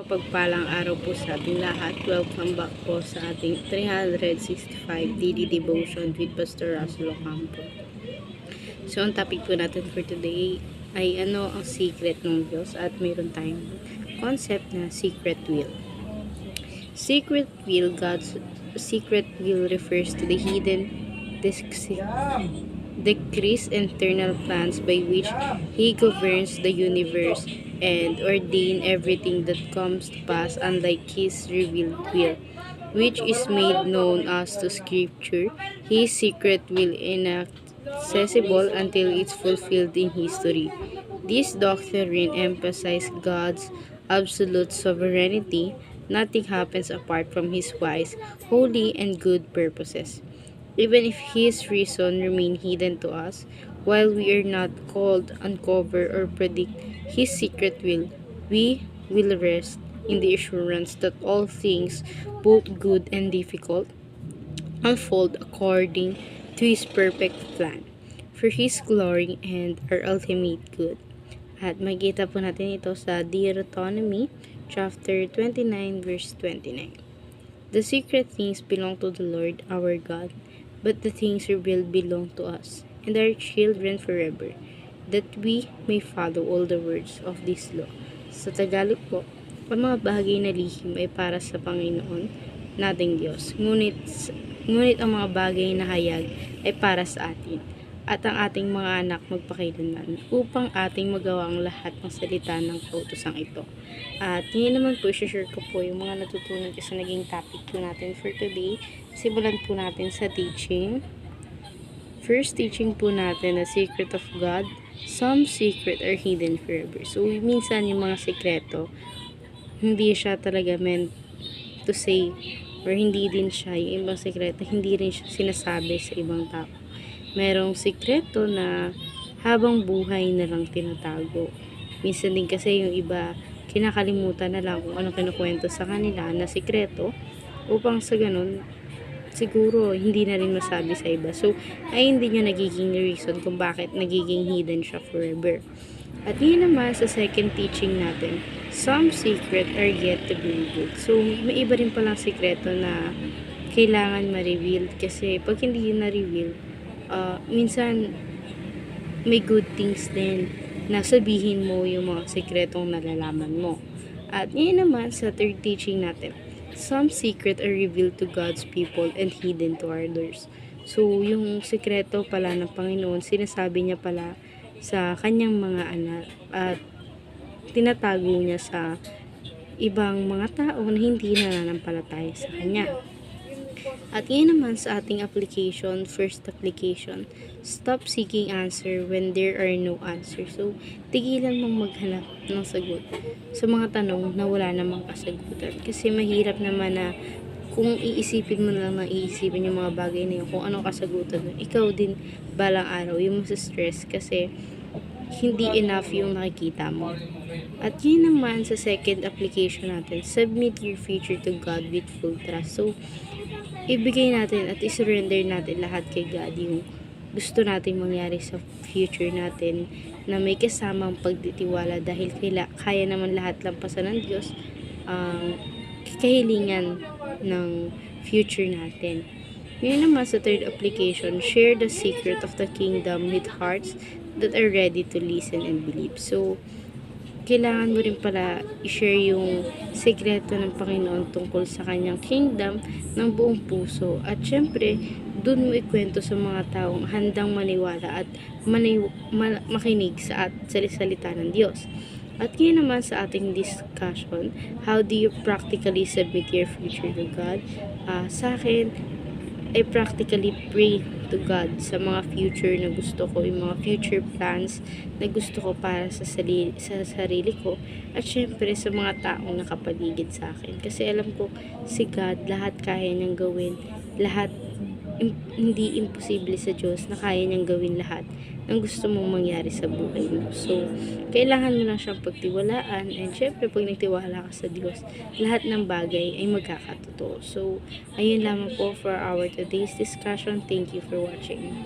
mapagpalang araw po sa ating lahat. Welcome back po sa ating 365 daily devotion with Pastor Russell Ocampo. So, ang topic po natin for today ay ano ang secret ng Diyos, at mayroon tayong concept na secret will. Secret will, God's secret will refers to the hidden decrees internal plans by which He governs the universe and ordain everything that comes to pass, unlike His revealed will, which is made known as to Scripture. His secret will inaccessible until it's fulfilled in history. This doctrine emphasizes God's absolute sovereignty. Nothing happens apart from His wise, holy, and good purposes. Even if His reason remain hidden to us, while we are not called uncover or predict His secret will, we will rest in the assurance that all things, both good and difficult, unfold according to His perfect plan, for His glory and our ultimate good. At makita po natin ito sa Deuteronomy chapter 29 verse 29. The secret things belong to the Lord our God, but the things revealed belong to us and our children forever, that we may follow all the words of this law. Sa Tagalog po, ang mga bagay na lihim ay para sa Panginoon nating Diyos, ngunit ang mga bagay na hayag ay para sa atin at ang ating mga anak magpakailanman, upang ating magawa ang lahat ng salita ng kautosang ito. At ngayon naman po, share ko po yung mga natutunan ko sa naging topic po natin for today. Simulan po natin sa teaching. First teaching po natin, the secret of God. Some secret are hidden forever. So, minsan yung mga sekreto, hindi siya talaga meant to say, or hindi din siya, yung ibang sekreto, hindi rin siya sinasabi sa ibang tao. Merong sekreto na habang buhay na lang tinatago. Minsan din kasi yung iba, kinakalimutan na lang kung ano kinukwento sa kanila na sekreto, upang sa ganun, siguro hindi na rin masabi sa iba. So, ay hindi nyo nagiging reason kung bakit nagiging hidden siya forever. At yun naman sa second teaching natin, some secret are yet to be revealed. So, may iba rin palang sekreto na kailangan ma-reveal, kasi pag hindi yun na-reveal, minsan may good things din na sabihin mo yung mga sekretong nalalaman mo. At yun naman sa third teaching natin, some secret are revealed to God's people and hidden to others. So, yung sekreto pala ng Panginoon, sinasabi niya pala sa kanyang mga anak at tinatago niya sa ibang mga tao na hindi nananampalataya sa kanya. At ngayon naman sa ating application, first application, stop seeking answer when there are no answers. So, tigilan mong maghanap ng sagot sa mga tanong na wala namang kasagutan. Kasi mahirap naman na kung iisipin mo na lang iisipin yung mga bagay na yun, kung anong kasagutan mo, ikaw din balang araw yung masa-stress kasi hindi enough yung nakikita mo. At yun naman sa second application natin, submit your future to God with full trust. So, ibigay natin at isurrender natin lahat kay God yung gusto nating mangyari sa future natin, na may kasamang pagtitiwala, dahil kaya naman lahat lampasan ng Diyos ang kahilingan ng future natin. Ngayon naman sa third application, share the secret of the kingdom with hearts that are ready to listen and believe. So, kailangan mo rin pala i-share yung sekreto ng Panginoon tungkol sa kanyang kingdom ng buong puso. At syempre, dun mo ikwento sa mga taong handang maniwala at makinig sa salita ng Diyos. At ngayon naman sa ating discussion, how do you practically submit your future to God? Sa akin, I practically pray to God sa mga future na gusto ko, yung mga future plans na gusto ko para sa sarili ko, at syempre sa mga taong nakapaligid sa akin. Kasi alam ko, si God, lahat kaya niyang gawin, lahat hindi imposible sa Diyos, na kaya niyang gawin lahat ng gusto mong mangyari sa buhay mo. So, kailangan mo lang siyang pagtiwalaan, and syempre pag nagtiwala ka sa Diyos, lahat ng bagay ay magkakatotoo. So, ayun lamang po for our today's discussion. Thank you for watching.